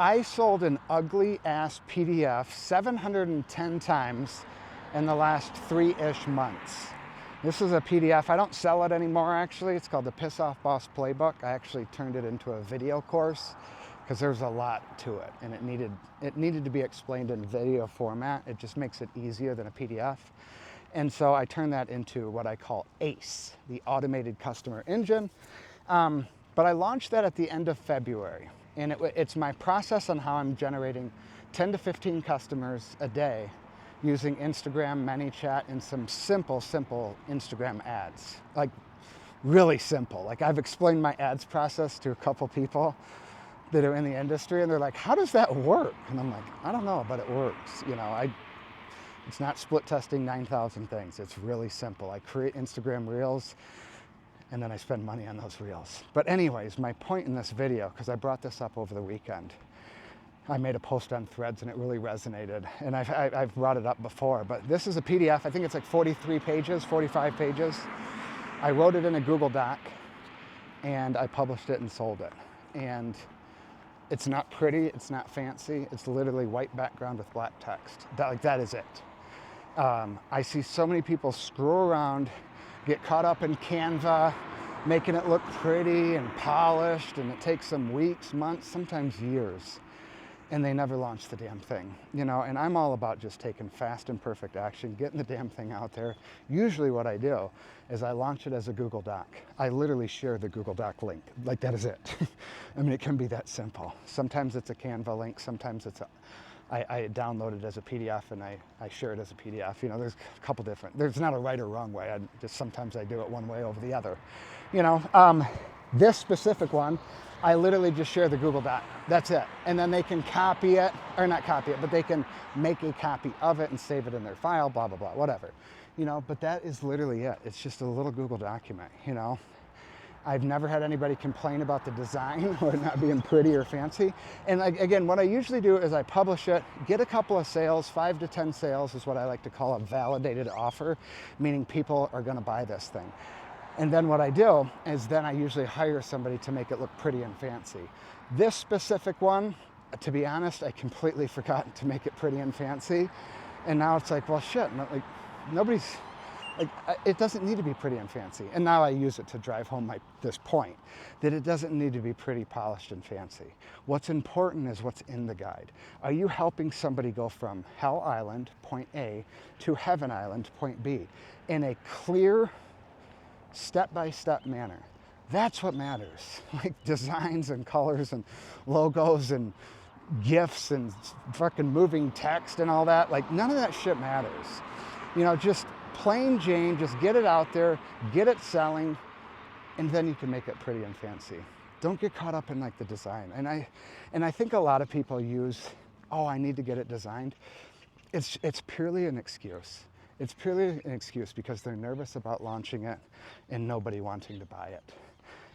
I sold an ugly ass PDF 710 times in the last 3-ish months. This is a PDF. I don't sell it anymore, actually. It's called the Piss Off Boss Playbook. I actually turned it into a video course because there's a lot to it, and it needed to be explained in video format. It just makes it easier than a PDF. And so I turned that into what I call ACE, the Automated Customer Engine. But I launched that at the end of February. And it's my process on how I'm generating 10 to 15 customers a day using Instagram, ManyChat, and some simple Instagram ads. Like, really simple. Like, I've explained my ads process to a couple people that are in the industry, and they're like, how does that work? And I'm like, I don't know, but it works. You know, it's not split testing 9,000 things. It's really simple. I create Instagram Reels, and then I spend money on those Reels. But anyways, my point in this video, because I brought this up over the weekend, I made a post on Threads and it really resonated. And I've brought it up before, but this is a PDF. I think it's like 43 pages, 45 pages. I wrote it in a Google Doc and I published it and sold it. And it's not pretty, it's not fancy. It's literally white background with black text. That is it. I see so many people screw around, get caught up in Canva, making it look pretty and polished, and it takes them weeks, months, sometimes years, and they never launch the damn thing, you know. And I'm all about just taking fast and perfect action, getting the damn thing out there. Usually what I do is I launch it as a Google Doc. I literally share the Google Doc link. Like, that is it. I mean, it can be that simple. Sometimes it's a Canva link, sometimes it's I download it as a PDF and I share it as a PDF. You know, there's a couple different, there's not a right or wrong way. Sometimes I do it one way over the other. You know, this specific one, I literally just share the Google Doc. That's it. And then they can copy it, or not copy it, but they can make a copy of it and save it in their file, blah, blah, blah, whatever. You know, but that is literally it. It's just a little Google document, you know. I've never had anybody complain about the design or not being pretty or fancy. And again, what I usually do is I publish it, get a couple of sales, 5 to 10 sales is what I like to call a validated offer, meaning people are gonna buy this thing. And then what I do is then I usually hire somebody to make it look pretty and fancy. This specific one, to be honest, I completely forgot to make it pretty and fancy. And now it's like, well, shit, like nobody's, like, it doesn't need to be pretty and fancy. And now I use it to drive home this point, that it doesn't need to be pretty, polished, and fancy. What's important is what's in the guide. Are you helping somebody go from Hell Island, point A, to Heaven Island, point B, in a clear, step-by-step manner? That's what matters. Like designs and colors and logos and GIFs and fucking moving text and all that. Like, none of that shit matters. You know, just plain Jane, just get it out there, get it selling, and then you can make it pretty and fancy. Don't get caught up in like the design. And I think a lot of people use, oh, I need to get it designed. It's purely an excuse. It's purely an excuse because they're nervous about launching it and nobody wanting to buy it.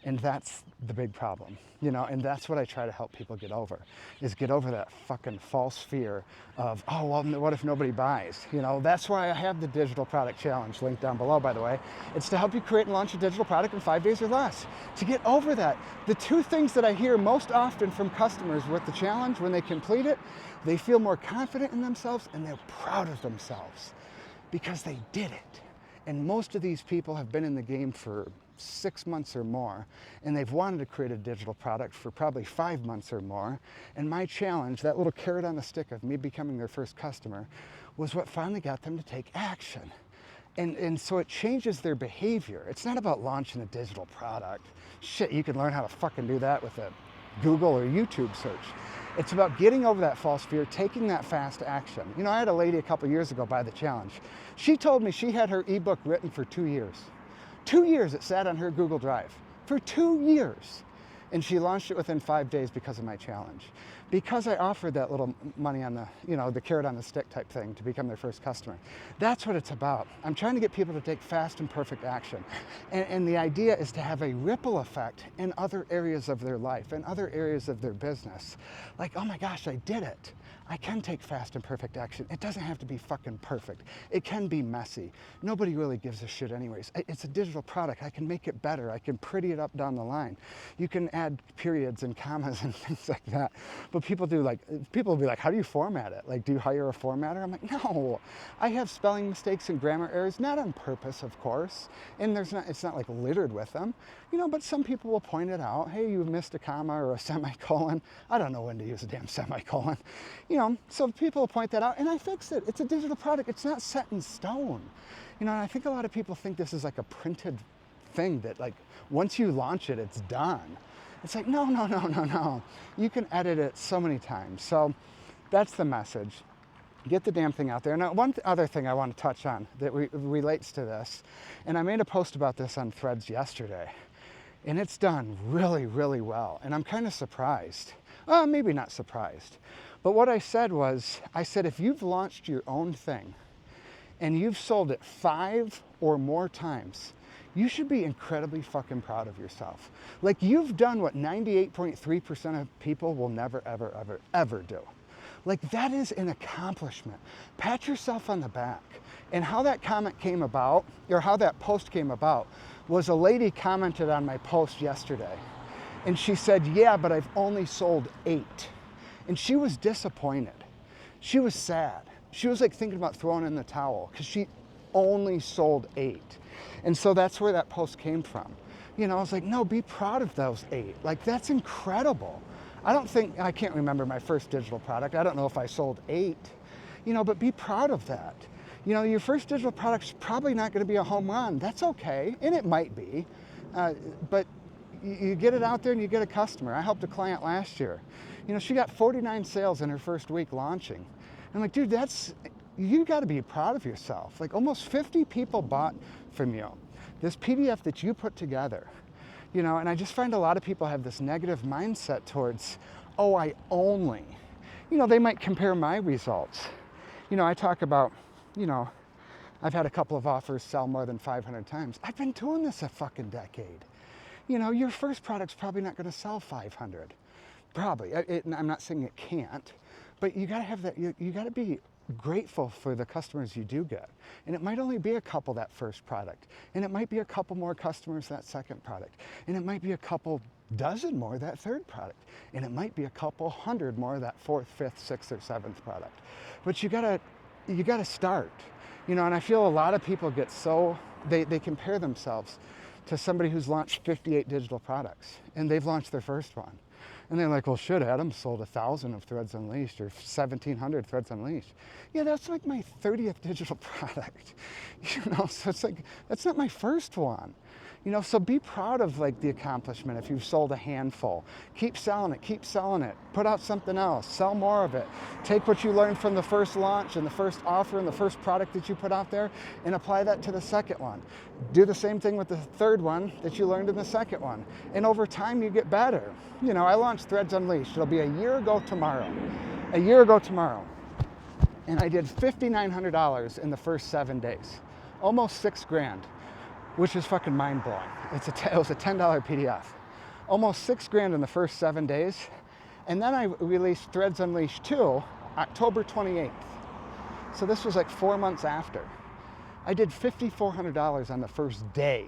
And that's the big problem, you know, and that's what I try to help people get over, is get over that fucking false fear of, oh, well, what if nobody buys? You know, that's why I have the Digital Product Challenge, linked down below, by the way. It's to help you create and launch a digital product in 5 days or less. To get over that, the two things that I hear most often from customers with the challenge, when they complete it, they feel more confident in themselves and they're proud of themselves because they did it. And most of these people have been in the game for 6 months or more, and they've wanted to create a digital product for probably 5 months or more. And my challenge, that little carrot on the stick of me becoming their first customer, was what finally got them to take action. And so it changes their behavior. It's not about launching a digital product. Shit, you can learn how to fucking do that with a Google or YouTube search. It's about getting over that false fear, taking that fast action. You know, I had a lady a couple years ago buy the challenge. She told me she had her ebook written for 2 years. 2 years it sat on her Google Drive, for 2 years. And she launched it within 5 days because of my challenge. Because I offered that little money on the, you know, the carrot on the stick type thing to become their first customer. That's what it's about. I'm trying to get people to take fast and perfect action. And the idea is to have a ripple effect in other areas of their life, in other areas of their business. Like, oh my gosh, I did it. I can take fast and perfect action. It doesn't have to be fucking perfect. It can be messy. Nobody really gives a shit anyways. It's a digital product. I can make it better. I can pretty it up down the line. You can add periods and commas and things like that. But people will be like, how do you format it? Like, do you hire a formatter? I'm like, no, I have spelling mistakes and grammar errors, not on purpose, of course. And it's not like littered with them, but some people will point it out. Hey, you missed a comma or a semicolon. I don't know when to use a damn semicolon. So people will point that out and I fixed it. It's a digital product. It's not set in stone. And I think a lot of people think this is like a printed thing that like once you launch it, it's done. It's like, no. You can edit it so many times. So that's the message. Get the damn thing out there. Now, one other thing I want to touch on that relates to this, and I made a post about this on Threads yesterday, and it's done really, really well. And I'm kind of surprised. Maybe not surprised. But what I said was, if you've launched your own thing and you've sold it 5 or more times, you should be incredibly fucking proud of yourself. Like, you've done what 98.3% of people will never, ever, ever, ever do. Like, that is an accomplishment. Pat yourself on the back. And how that comment came about, or how that post came about, was a lady commented on my post yesterday. And she said, yeah, but I've only sold 8. And she was disappointed. She was sad. She was like thinking about throwing in the towel because she only sold 8. And so that's where that post came from. I was like, no, be proud of those 8. Like, that's incredible. I can't remember my first digital product. I don't know if I sold 8, but be proud of that. Your first digital product's probably not going to be a home run. That's okay. And it might be, but you get it out there and you get a customer. I helped a client last year. She got 49 sales in her first week launching. I'm like, dude, you got to be proud of yourself. Like, almost 50 people bought from you this PDF that you put together. And I just find a lot of people have this negative mindset towards, I only, they might compare my results. I talk about, I've had a couple of offers sell more than 500 times. I've been doing this a fucking decade. Your first product's probably not going to sell 500. Probably. I'm not saying it can't, but you got to have that, you got to be grateful for the customers you do get. And it might only be a couple that first product. And it might be a couple more customers that second product. And it might be a couple dozen more that third product. And it might be a couple hundred more that 4th, 5th, 6th, or 7th product. But you gotta start. And I feel a lot of people get they compare themselves to somebody who's launched 58 digital products and they've launched their first one. And they're like, well, shit, Adam sold 1,000 of Threads Unleashed or 1,700 Threads Unleashed. Yeah, that's like my 30th digital product. So it's like, that's not my first one. So be proud of like the accomplishment if you've sold a handful. Keep selling it. Put out something else, sell more of it. Take what you learned from the first launch and the first offer and the first product that you put out there and apply that to the second one. Do the same thing with the third one that you learned in the second one. And over time you get better. I launched Threads Unleashed. It'll be a year ago tomorrow. And I did $5,900 in the first 7 days. Almost $6,000. Which is fucking mind-blowing. It was a $10 PDF. Almost $6,000 in the first 7 days. And then I released Threads Unleashed 2, October 28th. So this was like 4 months after. I did $5,400 on the first day.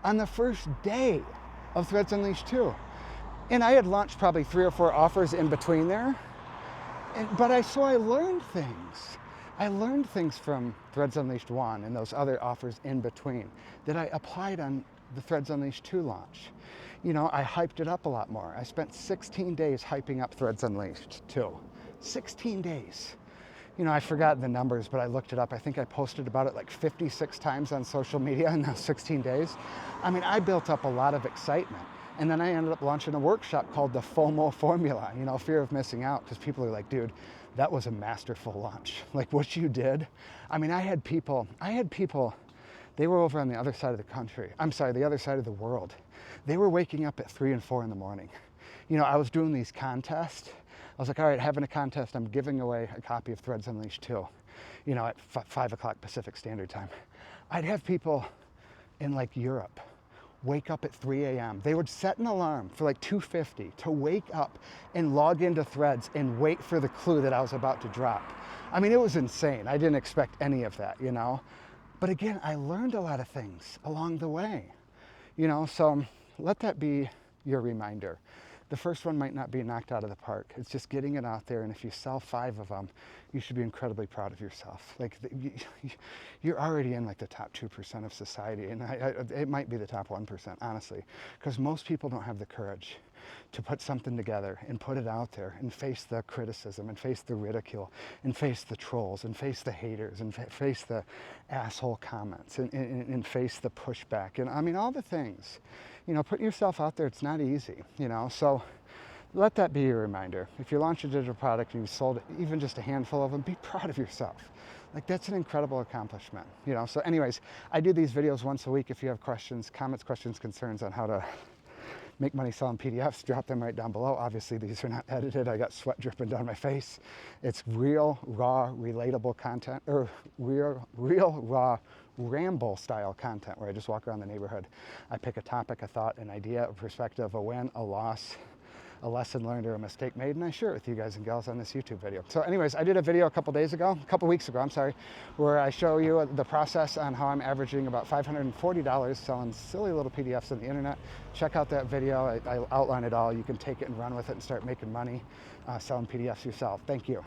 On the first day of Threads Unleashed 2. And I had launched probably 3 or 4 offers in between there. But I learned things. I learned things from Threads Unleashed 1 and those other offers in between that I applied on the Threads Unleashed 2 launch. I hyped it up a lot more. I spent 16 days hyping up Threads Unleashed 2. 16 days. I forgot the numbers, but I looked it up. I think I posted about it like 56 times on social media in those 16 days. I built up a lot of excitement. And then I ended up launching a workshop called the FOMO Formula, fear of missing out, because people are like, dude, that was a masterful launch. Like what you did. I had people, they were over on the other side of the country. The other side of the world. They were waking up at 3 and 4 in the morning. I was doing these contests. I was like, all right, having a contest, I'm giving away a copy of Threads Unleashed 2, at 5 o'clock Pacific Standard Time. I'd have people in like Europe wake up at 3 a.m. They would set an alarm for like 2:50 to wake up and log into Threads and wait for the clue that I was about to drop. It was insane. I didn't expect any of that, But again, I learned a lot of things along the way, So let that be your reminder. The first one might not be knocked out of the park. It's just getting it out there, and if you sell 5 of them, you should be incredibly proud of yourself. Like, you're already in like the top 2% of society, and it might be the top 1%, honestly, because most people don't have the courage to put something together and put it out there and face the criticism and face the ridicule and face the trolls and face the haters and face the asshole comments and face the pushback, and I mean all the things. You know, putting yourself out there, it's not easy, you know, so let that be your reminder. If you launch a digital product and you sold even just a handful of them, be proud of yourself. Like, that's an incredible accomplishment, you know. So anyways, I do these videos once a week. If you have questions, comments, questions, concerns on how to make money selling PDFs, drop them right down below. Obviously, these are not edited. I got sweat dripping down my face. It's real, raw, relatable content, or real, raw, ramble style content where I just walk around the neighborhood. I pick a topic, a thought, an idea, a perspective, a win, a loss, a lesson learned, or a mistake made, and I share it with you guys and gals on this YouTube video. So anyways, I did a video a couple weeks ago, where I show you the process on how I'm averaging about $540 selling silly little PDFs on the internet. Check out that video. I outline it all. You can take it and run with it and start making money selling PDFs yourself. Thank you.